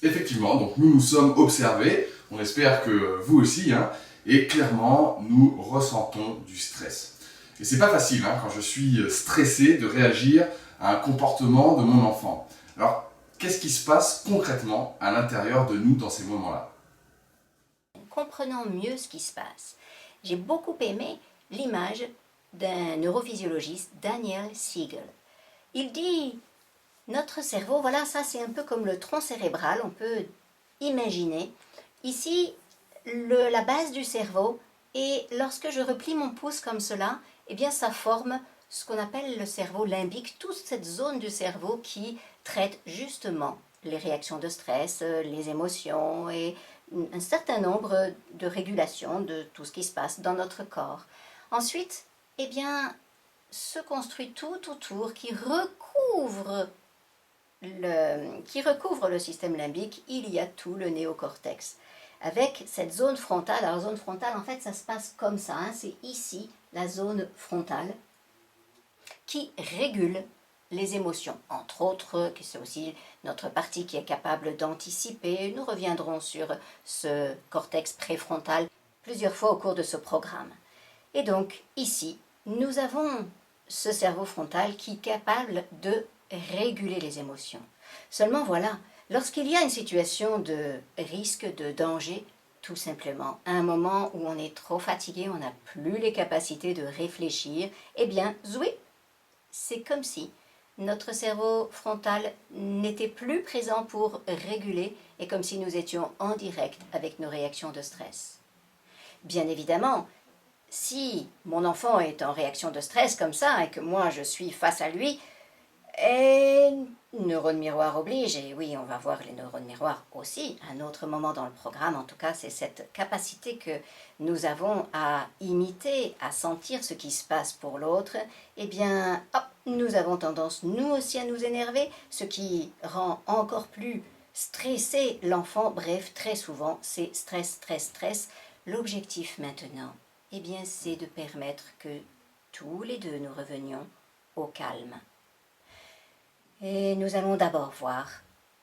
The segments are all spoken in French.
Effectivement, donc nous nous sommes observés, on espère que vous aussi, hein, et clairement, nous ressentons du stress. Et c'est pas facile, hein, quand je suis stressé, de réagir à un comportement de mon enfant. Alors, qu'est-ce qui se passe concrètement à l'intérieur de nous dans ces moments-là? Comprenons mieux ce qui se passe. J'ai beaucoup aimé l'image d'un neurophysiologiste, Daniel Siegel. Il dit, notre cerveau, voilà, ça c'est un peu comme le tronc cérébral, on peut imaginer. Ici, la base du cerveau, et lorsque je replie mon pouce comme cela, eh bien ça forme ce qu'on appelle le cerveau limbique, toute cette zone du cerveau qui traite justement les réactions de stress, les émotions et un certain nombre de régulations de tout ce qui se passe dans notre corps. Ensuite, eh bien, se construit tout autour qui recouvre le système limbique. Il y a tout le néocortex. Avec cette zone frontale, alors zone frontale, en fait, ça se passe comme ça, hein, c'est ici la zone frontale qui régule les émotions, entre autres, que c'est aussi notre partie qui est capable d'anticiper. Nous reviendrons sur ce cortex préfrontal plusieurs fois au cours de ce programme. Et donc, ici, nous avons ce cerveau frontal qui est capable de réguler les émotions. Seulement voilà, lorsqu'il y a une situation de risque, de danger, tout simplement, à un moment où on est trop fatigué, on n'a plus les capacités de réfléchir, eh bien, zouip, c'est comme si notre cerveau frontal n'était plus présent pour réguler et comme si nous étions en direct avec nos réactions de stress. Bien évidemment, si mon enfant est en réaction de stress comme ça et que moi je suis face à lui, et neurones miroirs oblige, et oui, on va voir les neurones miroirs aussi, à un autre moment dans le programme. En tout cas, c'est cette capacité que nous avons à imiter, à sentir ce qui se passe pour l'autre. Eh bien, hop, nous avons tendance, nous aussi, à nous énerver, ce qui rend encore plus stressé l'enfant. Bref, très souvent, c'est stress, stress, stress. L'objectif maintenant, eh bien, c'est de permettre que tous les deux nous revenions au calme. Et nous allons d'abord voir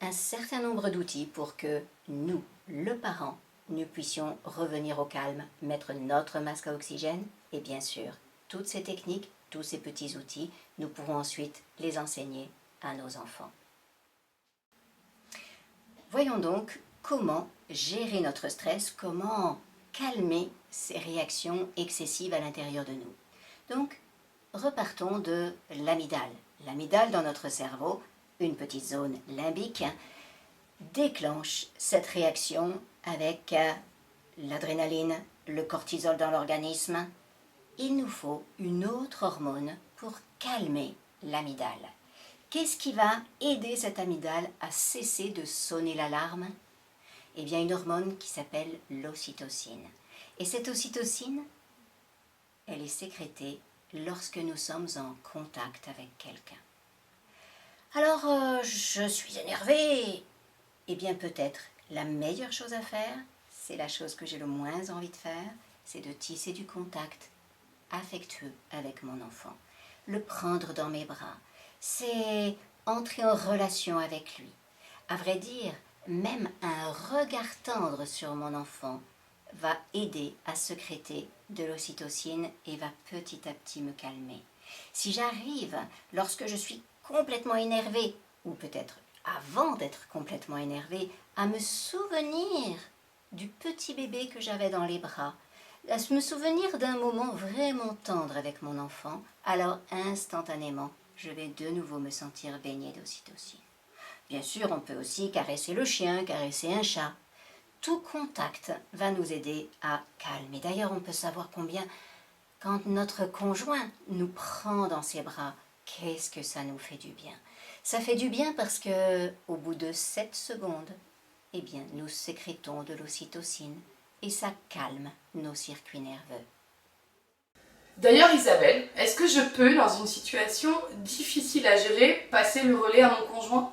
un certain nombre d'outils pour que nous, le parent, nous puissions revenir au calme, mettre notre masque à oxygène et bien sûr, toutes ces techniques, tous ces petits outils, nous pourrons ensuite les enseigner à nos enfants. Voyons donc comment gérer notre stress, comment calmer ces réactions excessives à l'intérieur de nous. Donc, repartons de l'amygdale. L'amygdale dans notre cerveau, une petite zone limbique, déclenche cette réaction avec l'adrénaline, le cortisol dans l'organisme. Il nous faut une autre hormone pour calmer l'amygdale. Qu'est-ce qui va aider cette amygdale à cesser de sonner l'alarme? Eh bien, une hormone qui s'appelle l'ocytocine. Et cette ocytocine, elle est sécrétée lorsque nous sommes en contact avec quelqu'un. Alors, je suis énervée. Eh bien, peut-être la meilleure chose à faire, c'est la chose que j'ai le moins envie de faire, c'est de tisser du contact affectueux avec mon enfant. Le prendre dans mes bras, c'est entrer en relation avec lui. À vrai dire, même un regard tendre sur mon enfant va aider à sécréter de l'ocytocine et va petit à petit me calmer. Si j'arrive, lorsque je suis complètement énervée, ou peut-être avant d'être complètement énervée, à me souvenir du petit bébé que j'avais dans les bras, à me souvenir d'un moment vraiment tendre avec mon enfant, alors instantanément, je vais de nouveau me sentir baignée d'ocytocine. Bien sûr, on peut aussi caresser le chien, caresser un chat. Tout contact va nous aider à calmer. D'ailleurs, on peut savoir combien, quand notre conjoint nous prend dans ses bras, qu'est-ce que ça nous fait du bien. Ça fait du bien parce que, au bout de 7 secondes, eh bien, nous sécrétons de l'ocytocine et ça calme nos circuits nerveux. D'ailleurs, Isabelle, est-ce que je peux, dans une situation difficile à gérer, passer le relais à mon conjoint?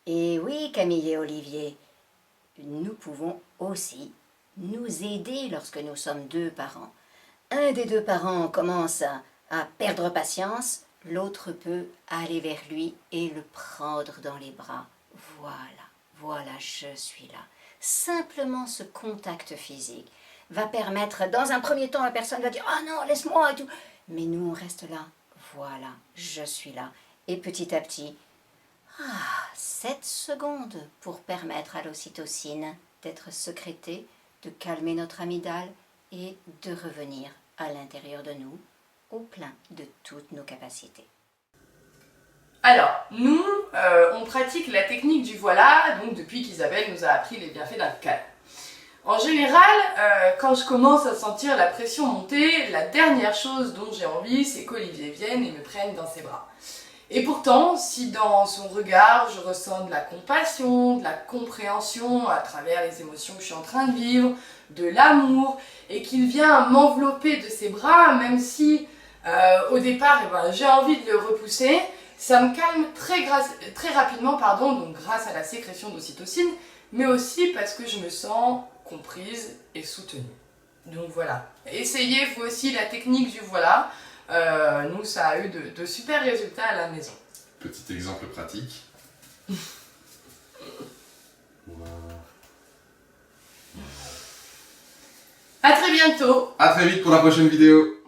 Et oui, Camille et Olivier, nous pouvons aussi nous aider lorsque nous sommes deux parents. Un des deux parents commence à perdre patience, l'autre peut aller vers lui et le prendre dans les bras. Voilà, voilà, je suis là. Simplement ce contact physique va permettre, dans un premier temps, la personne va dire « Ah non, laisse-moi » et tout. Mais nous, on reste là. Voilà, je suis là. Et petit à petit, 7 secondes pour permettre à l'ocytocine d'être sécrétée, de calmer notre amygdale et de revenir à l'intérieur de nous, au plein de toutes nos capacités. Alors, nous, on pratique la technique du voilà, donc depuis qu'Isabelle nous a appris les bienfaits d'un câlin. En général, quand je commence à sentir la pression monter, la dernière chose dont j'ai envie, c'est qu'Olivier vienne et me prenne dans ses bras. Et pourtant, si dans son regard, je ressens de la compassion, de la compréhension à travers les émotions que je suis en train de vivre, de l'amour, et qu'il vient m'envelopper de ses bras, même si au départ, j'ai envie de le repousser, ça me calme très rapidement, donc grâce à la sécrétion d'ocytocine, mais aussi parce que je me sens comprise et soutenue. Donc voilà, essayez vous aussi la technique du voilà. Nous, ça a eu de super résultats à la maison. Petit exemple pratique. À très bientôt. À très vite pour la prochaine vidéo.